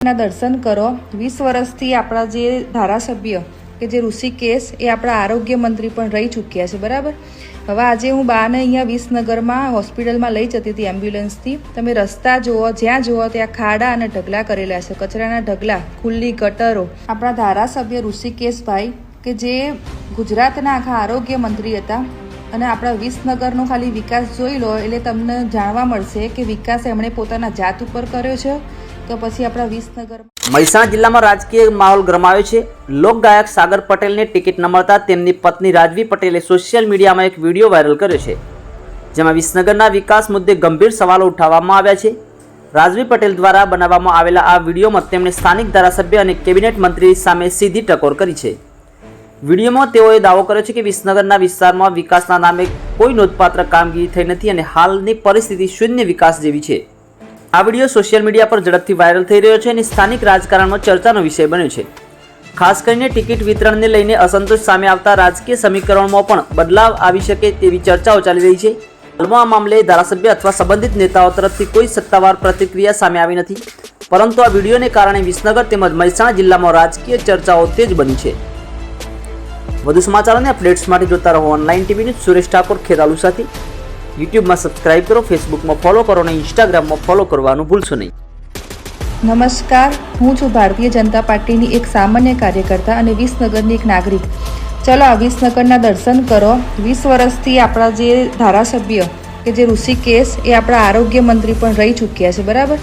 ના દર્શન કરો। 20 વર્ષથી આપણા જે ધારાસભ્ય કે જે ઋષિકેશ એ આપણા આરોગ્ય મંત્રી પણ રહી ચૂક્યા છે, બરાબર। હવે આજે હું બાને અહીંયા વિસનગરમાં હોસ્પિટલમાં લઈ જતી હતી એમ્બ્યુલન્સથી। તમે રસ્તા જુઓ, જ્યાં જુઓ ત્યાં ખાડા અને ઢગલા કરેલા છે, કચરાના ઢગલા, ખુલ્લી ગટરો। આપણા ધારાસભ્ય ઋષિકેશભાઈ કે જે ગુજરાતના આખા આરોગ્ય મંત્રી હતા અને આપણા વિસનગરનો ખાલી વિકાસ જોઈ લો એટલે તમને જાણવા મળશે કે વિકાસ એમણે પોતાના જાત ઉપર કર્યો છે। તો પછી આપણા વિસનગર મહેસાણા જિલ્લામાં રાજકીય માહોલ ગરમાયો છે। લોકગાયક સાગર પટેલને ટિકિટ ન મળતા તેમની પત્ની રાજવી પટેલે સોશિયલ મીડિયામાં એક વિડીયો વાયરલ કર્યો છે, જેમાં વિસનગરના વિકાસ મુદ્દે ગંભીર સવાલો ઉઠાવવામાં આવ્યા છે। રાજવી પટેલ દ્વારા બનાવવામાં આવેલા આ વિડીયોમાં તેમણે સ્થાનિક ધારાસભ્ય અને કેબિનેટ મંત્રી સામે સીધી ટકોર કરી છે। વિડીયોમાં તેઓએ દાવો કર્યો છે કે વિસનગરના વિસ્તારમાં વિકાસના નામે કોઈ નોંધપાત્ર કામગીરી થઈ નથી અને હાલની પરિસ્થિતિ શૂન્ય વિકાસ જેવી છે। આ વિડીયો સોશિયલ મીડિયા પર ઝડપથી વાયરલ થઈ રહ્યો છે અને સ્થાનિક રાજકારણમાં ચર્ચાનો વિષય બન્યો છે। ખાસ કરીને ટિકિટ વિતરણને લઈને અસંતોષ સામે આવતા રાજકીય સમીકરણોમાં પણ બદલાવ આવી શકે તેવી ચર્ચાઓ ચાલી રહી છે। હાલમાં આ મામલે ધારાસભ્ય અથવા સંબંધિત નેતાઓ તરફથી કોઈ સત્તાવાર પ્રતિક્રિયા સામે આવી નથી, પરંતુ આ વિડીયોને કારણે વિસનગર તેમજ મહેસાણા જિલ્લામાં રાજકીય ચર્ચાઓ તેજ બની છે। વધુ સમાચાર અને અપડેટ્સ માટે જોતા રહો online TV news. Suresh Thakor Kheralu સાથે। યુટ્યુબમાં સબસ્ક્રાઇબ કરો, ફેસબુકમાં ફોલો કરો અને ઇન્સ્ટાગ્રામમાં ફોલો કરવાનું ભૂલશો નહીં। નમસ્કાર, હું છું ભારતીય જનતા પાર્ટીની એક સામાન્ય કાર્યકર્તા અને વિસનગરની એક નાગરિક। ચલો આ વિસનગરના દર્શન કરો। 20 વર્ષથી આપણા જે ધારાસભ્ય કે જે ઋષિકેશ એ આપણા આરોગ્ય મંત્રી પણ રહી ચૂક્યા છે, બરાબર।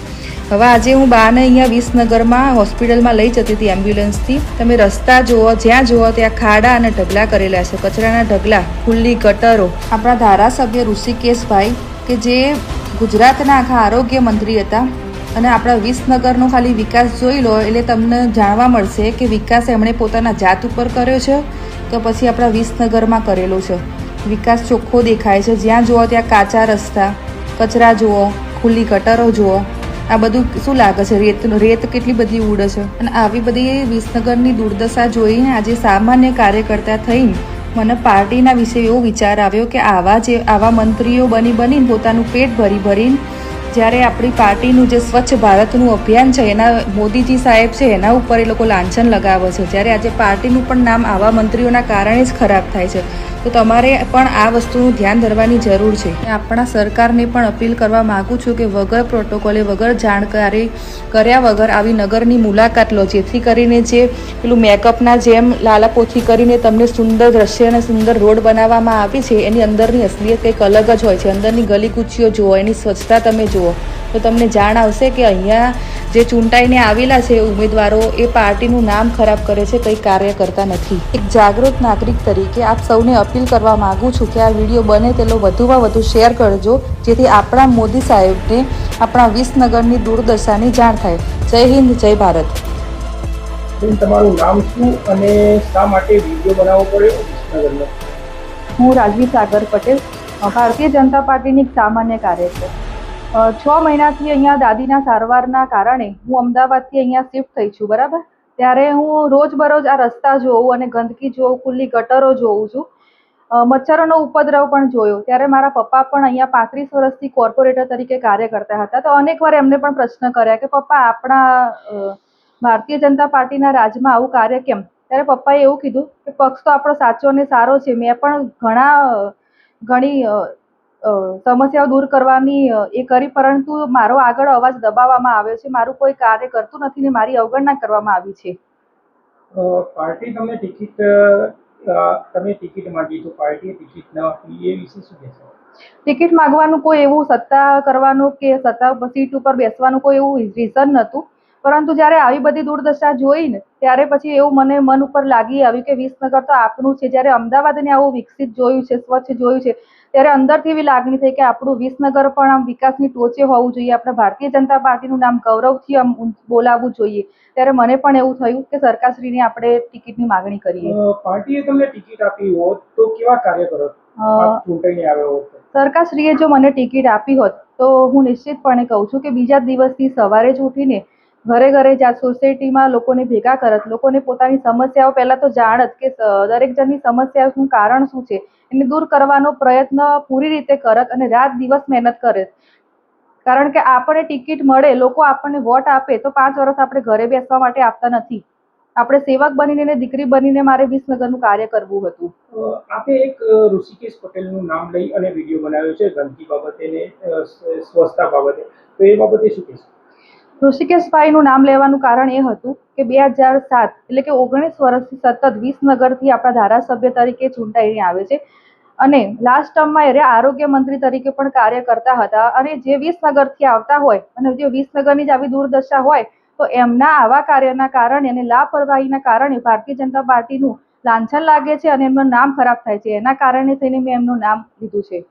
હવે આજે હું બાને અહીંયા વિસનગરમાં હોસ્પિટલમાં લઈ જતી હતી એમ્બ્યુલન્સથી। તમે રસ્તા જુઓ, જ્યાં જુઓ ત્યાં ખાડા અને ઢગલા કરેલા છે, કચરાના ઢગલા, ખુલ્લી ગટરો। આપણા ધારાસભ્ય ઋષિકેશભાઈ કે જે ગુજરાતના આખા આરોગ્ય મંત્રી હતા અને આપણા વિસનગરનો ખાલી વિકાસ જોઈ લો એટલે તમને જાણવા મળશે કે વિકાસ એમણે પોતાના જાત ઉપર કર્યો છે તો પછી આપણા વિસનગરમાં કરેલો છે। વિકાસ ચોખ્ખો દેખાય છે, જ્યાં જુઓ ત્યાં કાચા રસ્તા, કચરા જુઓ, ખુલ્લી ગટરો જુઓ। આ બધું શું લાગે છે? રેત કેટલી બધી ઉડે છે। અને આવી બધી વિસનગરની દુર્દશા જોઈને આજે સામાન્ય કાર્યકર્તા થઈને મને પાર્ટીના વિશે એવો વિચાર આવ્યો કે આવા મંત્રીઓ બનીને પોતાનું પેટ ભરીને જ્યારે આપણી પાર્ટીનું જે સ્વચ્છ ભારતનું અભિયાન છે એના મોદીજી સાહેબ છે એના ઉપર એ લોકો લાંછન લગાવે છે, જ્યારે આજે પાર્ટીનું પણ નામ આવા મંત્રીઓના કારણે જ ખરાબ થાય છે। તો તમારે પણ આ વસ્તુનું ધ્યાન ધરવાની જરૂર છે। આપણા સરકારને પણ અપીલ કરવા માગું છું કે વગર પ્રોટોકોલે, વગર જાણકારી કર્યા વગર આવી નગરની મુલાકાત લો, જેથી કરીને જે પેલું મેકઅપના જેમ લાલાપોથી કરીને તમને સુંદર દ્રશ્ય અને સુંદર રોડ બનાવવામાં આવી છે એની અંદરની અસલિયત કંઈક અલગ જ હોય છે। અંદરની ગલી કૂચીઓ જુઓ, એની સ્વચ્છતા તમે જુઓ તો તમને જાણ આવશે કે અહીંયા જે ચૂંટાઈને આવેલા છે ઉમેદવારો એ પાર્ટીનું નામ ખરાબ કરે છે, કંઈ કાર્ય કરતા નથી। એક જાગૃત નાગરિક તરીકે આપ સૌને અપીલ કરવા માગું છું કે આ વિડીયો બને તેટલો વધુમાં વધુ શેર કરજો, જેથી આપણા મોદી સાહેબને આપણા વિસનગરની દુર્દશાની જાણ થાય। જય હિન્દ, જય ભારત। તમારું નામ શું અને શા માટે વિડીયો બનાવવો પડ્યો વિસનગરનો? હું રાજવી સાગર પટેલ, ભારતીય જનતા પાર્ટીની એક સામાન્ય કાર્યકર। 6 મહિનાથી અહીંયા દાદીના સારવારના કારણે હું અમદાવાદથી અહીંયા શિફ્ટ થઈ છું, બરાબર। ત્યારે હું રોજબરોજ આ રસ્તા જોઉં અને ગંદકી જોઉં, ખુલ્લી ગટરો જોઉં છું, મચ્છરોનો ઉપદ્રવ પણ જોયો। ત્યારે મારા પપ્પા પણ અહીંયા 35 વર્ષથી કોર્પોરેટર તરીકે કાર્ય કરતા હતા, તો અનેકવાર એમને પણ પ્રશ્ન કર્યા કે પપ્પા આપણા ભારતીય જનતા પાર્ટીના રાજમાં આવું કાર્ય કેમ? ત્યારે પપ્પાએ એવું કીધું કે પક્ષ તો આપણો સાચો અને સારો છે, મેં પણ ઘણી સમસ્યાઓ દૂર કરવાની એ કરી, પરંતુ મારો આગળ અવાજ દબાવવામાં આવ્યો છે, મારું કોઈ કાર્ય કરતું નથી ને મારી અવગણના કરવામાં આવી છે। પાર્ટી તમે ટિકિટ માંગી તો પાર્ટીએ ટિકિટ ન આપી, એ વિશે શું કહેશો? ટિકિટ માંગવાનું કોઈ એવું સત્તા કરવાનું કે સત્તા સીટ ઉપર બેસવાનું કોઈ એવું રીઝન નહોતું, પરંતુ જ્યારે આવી બધી દુર્દશા જોઈ ને ત્યારે પછી એવું મને મન ઉપર લાગી આવ્યું કે વિસનગર તો આપણું છે। જ્યારે અમદાવાદને આવું વિકસિત જોયું છે, સ્વચ્છ જોયું છે, ત્યારે અંદરથી એવી લાગણી થઈ કે આપણું વિસનગર પણ આમ વિકાસની ટોચે હોવું જોઈએ, આપણે ભારતીય જનતા પાર્ટીનું નામ ગૌરવથી આમ બોલાવવું જોઈએ। ત્યારે મને પણ એવું થયું કે સરકારશ્રીને આપણે ટિકિટની માગણી કરીએ। પાર્ટીએ તમને ટિકિટ આપી હોત તો કેવા કાર્ય કરત? ચૂંટાઈને આવ્યો હોત? સરકારશ્રીએ જો મને ટિકિટ આપી હોત તો હું નિશ્ચિતપણે કહું છું કે બીજા દિવસથી સવારે જ ઉઠીને ઘરે સોસાયટીમાં લોકોને ભેગા કરત, લોકોને પોતાની સમસ્યાઓ પહેલાં તો જાણત કે દરેક જણની સમસ્યાનું કારણ શું છે, એને દૂર કરવાનો પ્રયત્ન પૂરી રીતે કરત અને રાત દિવસ મહેનત કરત। કારણ કે આપણને ટિકિટ મળે, લોકો આપણને વોટ આપે તો 5 વર્ષ આપણે ઘરે બેસવા માટે આપતા નથી. આપણે સેવક બનીને ને દીકરી બનીને મારે વિસનગરનું કાર્ય કરવું હતું. આપે એક ઋષિકેશ પટેલનું નામ લઈ અને વિડીયો બનાવ્યો છે ગંદકી બાબતે ને સ્વચ્છતા બાબતે, તો એ બાબતે શું કહેશો? ઋષિકેશભાઈનું નામ લેવાનું કારણ એ હતું કે 2007 એટલે કે 19 વર્ષથી સતત વિસનગરથી આપણા ધારાસભ્ય તરીકે ચૂંટાઈને આવે છે અને લાસ્ટ ટર્મમાં એ આરોગ્ય મંત્રી તરીકે પણ કાર્ય કરતા હતા. અને જે વિસનગરથી આવતા હોય અને જે વિસનગરની જ આવી દુર્દશા હોય તો એમના આવા કાર્યના કારણે અને લાપરવાહીના કારણે ભારતીય જનતા પાર્ટીનું લાંછન લાગે છે અને એમનું નામ ખરાબ થાય છે. એના કારણે થઈને મેં એમનું નામ લીધું છે.